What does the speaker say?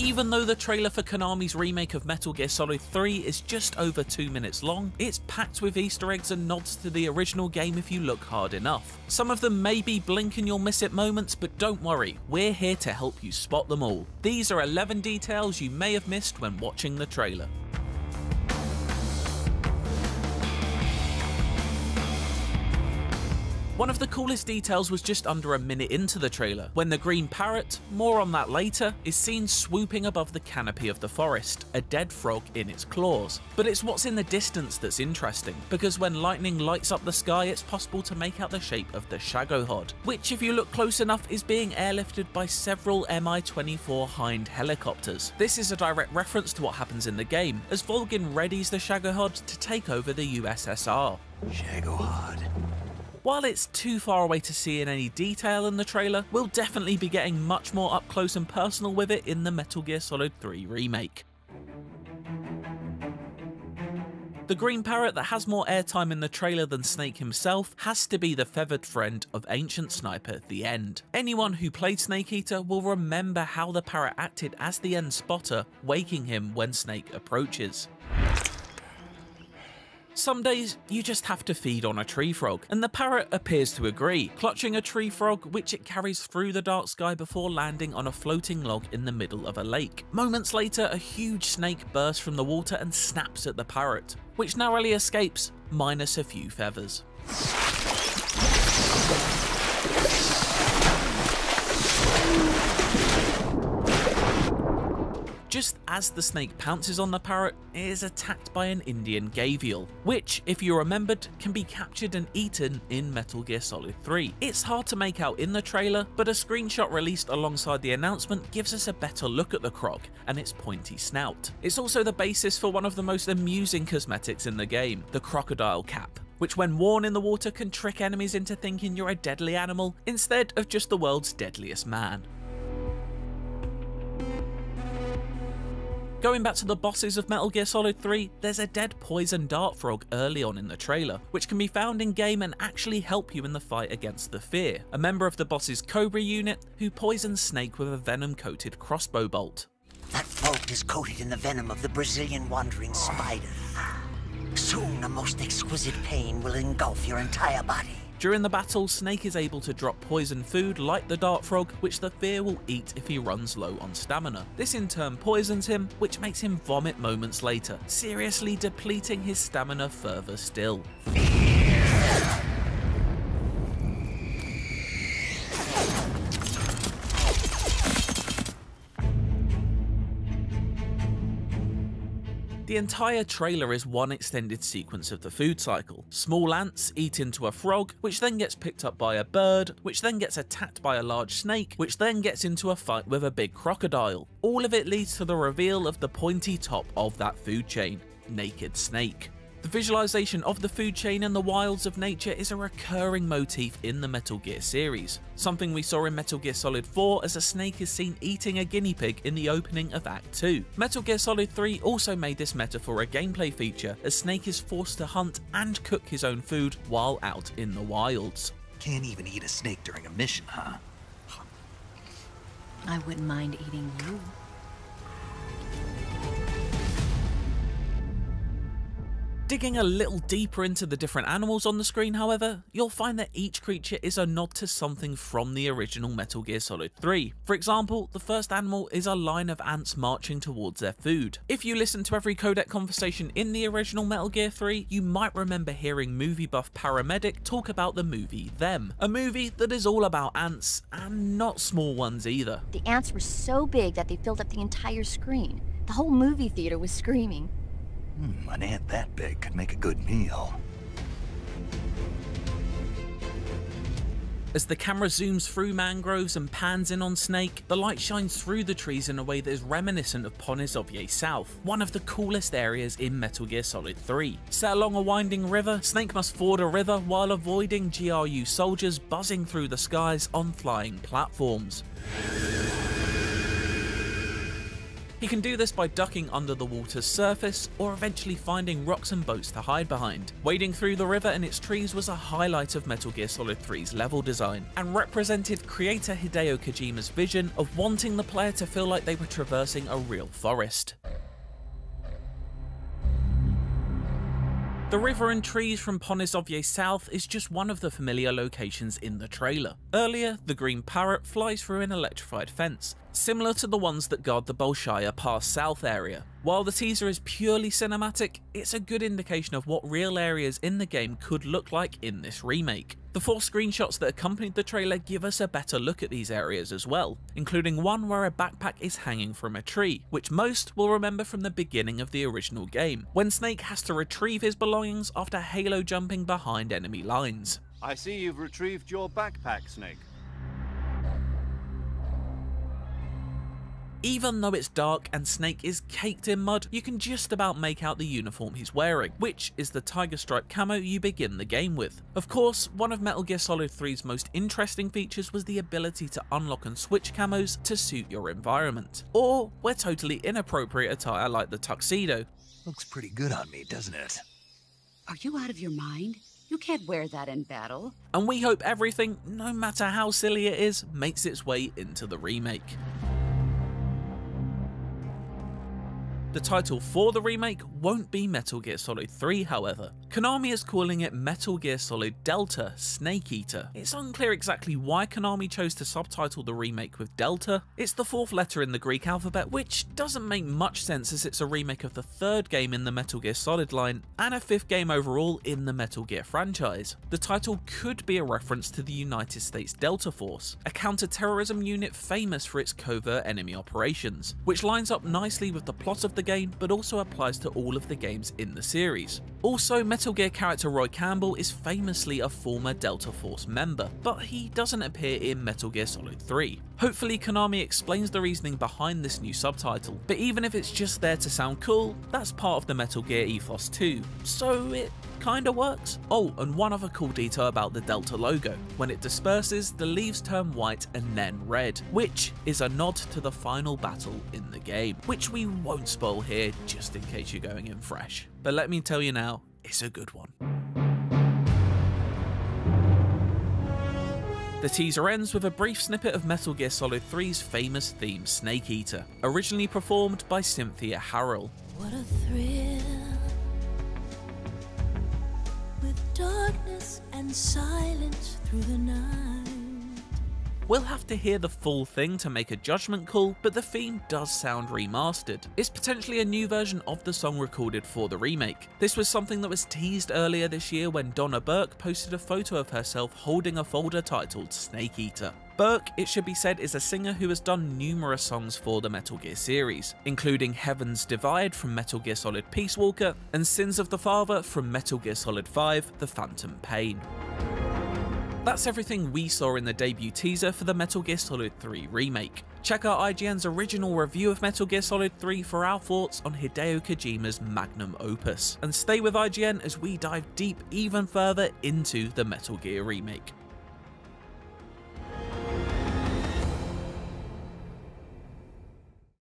Even though the trailer for Konami's remake of Metal Gear Solid 3 is just over 2 minutes long, it's packed with Easter eggs and nods to the original game if you look hard enough. Some of them may be blink and you'll miss it moments, but don't worry, we're here to help you spot them all. These are 11 details you may have missed when watching the trailer. One of the coolest details was just under a minute into the trailer, when the green parrot, more on that later, is seen swooping above the canopy of the forest, a dead frog in its claws. But it's what's in the distance that's interesting, because when lightning lights up the sky it's possible to make out the shape of the Shagohod, which if you look close enough is being airlifted by several Mi-24 Hind helicopters. This is a direct reference to what happens in the game, as Volgin readies the Shagohod to take over the USSR. Shagohod. While it's too far away to see in any detail in the trailer, we'll definitely be getting much more up close and personal with it in the Metal Gear Solid 3 remake. The green parrot that has more airtime in the trailer than Snake himself has to be the feathered friend of Ancient Sniper at the end. Anyone who played Snake Eater will remember how the parrot acted as the end spotter, waking him when Snake approaches. Some days, you just have to feed on a tree frog, and the parrot appears to agree, clutching a tree frog which it carries through the dark sky before landing on a floating log in the middle of a lake. Moments later, a huge snake bursts from the water and snaps at the parrot, which narrowly escapes, minus a few feathers. Just as the snake pounces on the parrot, it is attacked by an Indian gavial, which, if you remembered, can be captured and eaten in Metal Gear Solid 3. It's hard to make out in the trailer, but a screenshot released alongside the announcement gives us a better look at the croc and its pointy snout. It's also the basis for one of the most amusing cosmetics in the game, the crocodile cap, which when worn in the water can trick enemies into thinking you're a deadly animal instead of just the world's deadliest man. Going back to the bosses of Metal Gear Solid 3, there's a dead poison dart frog early on in the trailer, which can be found in game and actually help you in the fight against the Fear, a member of the boss's Cobra unit who poisons Snake with a venom-coated crossbow bolt. That bolt is coated in the venom of the Brazilian wandering spider. Soon a most exquisite pain will engulf your entire body. During the battle, Snake is able to drop poison food like the dart frog, which the Fear will eat if he runs low on stamina. This in turn poisons him, which makes him vomit moments later, seriously depleting his stamina further still. The entire trailer is one extended sequence of the food cycle. Small ants eat into a frog, which then gets picked up by a bird, which then gets attacked by a large snake, which then gets into a fight with a big crocodile. All of it leads to the reveal of the pointy top of that food chain, Naked Snake. The visualization of the food chain and the wilds of nature is a recurring motif in the Metal Gear series, something we saw in Metal Gear Solid 4 as a snake is seen eating a guinea pig in the opening of Act 2. Metal Gear Solid 3 also made this metaphor a gameplay feature, as Snake is forced to hunt and cook his own food while out in the wilds. Can't even eat a snake during a mission, huh? I wouldn't mind eating you. Digging a little deeper into the different animals on the screen, however, you'll find that each creature is a nod to something from the original Metal Gear Solid 3. For example, the first animal is a line of ants marching towards their food. If you listen to every codec conversation in the original Metal Gear 3, you might remember hearing movie buff Paramedic talk about the movie Them, a movie that is all about ants, and not small ones either. The ants were so big that they filled up the entire screen. The whole movie theater was screaming. An ant that big could make a good meal. As the camera zooms through mangroves and pans in on Snake, the light shines through the trees in a way that is reminiscent of Ponizovye South, one of the coolest areas in Metal Gear Solid 3. Set along a winding river, Snake must ford a river while avoiding GRU soldiers buzzing through the skies on flying platforms. He can do this by ducking under the water's surface, or eventually finding rocks and boats to hide behind. Wading through the river and its trees was a highlight of Metal Gear Solid 3's level design, and represented creator Hideo Kojima's vision of wanting the player to feel like they were traversing a real forest. The river and trees from Ponizovye South is just one of the familiar locations in the trailer. Earlier, the green parrot flies through an electrified fence, similar to the ones that guard the Bolshaya Pass South area. While the teaser is purely cinematic, it's a good indication of what real areas in the game could look like in this remake. The 4 screenshots that accompanied the trailer give us a better look at these areas as well, including one where a backpack is hanging from a tree, which most will remember from the beginning of the original game, when Snake has to retrieve his belongings after halo jumping behind enemy lines. I see you've retrieved your backpack, Snake. Even though it's dark and Snake is caked in mud, you can just about make out the uniform he's wearing, which is the tiger stripe camo you begin the game with. Of course, one of Metal Gear Solid 3's most interesting features was the ability to unlock and switch camos to suit your environment, or wear totally inappropriate attire like the tuxedo. Looks pretty good on me, doesn't it? Are you out of your mind? You can't wear that in battle. And we hope everything, no matter how silly it is, makes its way into the remake. The title for the remake won't be Metal Gear Solid 3, however. Konami is calling it Metal Gear Solid Delta Snake Eater. It's unclear exactly why Konami chose to subtitle the remake with Delta. It's the 4th letter in the Greek alphabet, which doesn't make much sense as it's a remake of the 3rd game in the Metal Gear Solid line, and a 5th game overall in the Metal Gear franchise. The title could be a reference to the United States Delta Force, a counter-terrorism unit famous for its covert enemy operations, which lines up nicely with the plot of the game, but also applies to all of the games in the series. Also, Metal Gear character Roy Campbell is famously a former Delta Force member, but he doesn't appear in Metal Gear Solid 3. Hopefully Konami explains the reasoning behind this new subtitle, but even if it's just there to sound cool, that's part of the Metal Gear ethos too, so it kinda works. Oh, and one other cool detail about the Delta logo. When it disperses, the leaves turn white and then red, which is a nod to the final battle in the game, which we won't spoil here just in case you're going in fresh. But let me tell you now, it's a good one. The teaser ends with a brief snippet of Metal Gear Solid 3's famous theme, Snake Eater, originally performed by Cynthia Harrell. What a thrill, with darkness and silence through the night. We'll have to hear the full thing to make a judgment call, but the theme does sound remastered. It's potentially a new version of the song recorded for the remake. This was something that was teased earlier this year when Donna Burke posted a photo of herself holding a folder titled Snake Eater. Burke, it should be said, is a singer who has done numerous songs for the Metal Gear series, including Heaven's Divide from Metal Gear Solid Peace Walker, and Sins of the Father from Metal Gear Solid 5 The Phantom Pain. That's everything we saw in the debut teaser for the Metal Gear Solid 3 remake. Check out IGN's original review of Metal Gear Solid 3 for our thoughts on Hideo Kojima's magnum opus, and stay with IGN as we dive deep even further into the Metal Gear remake.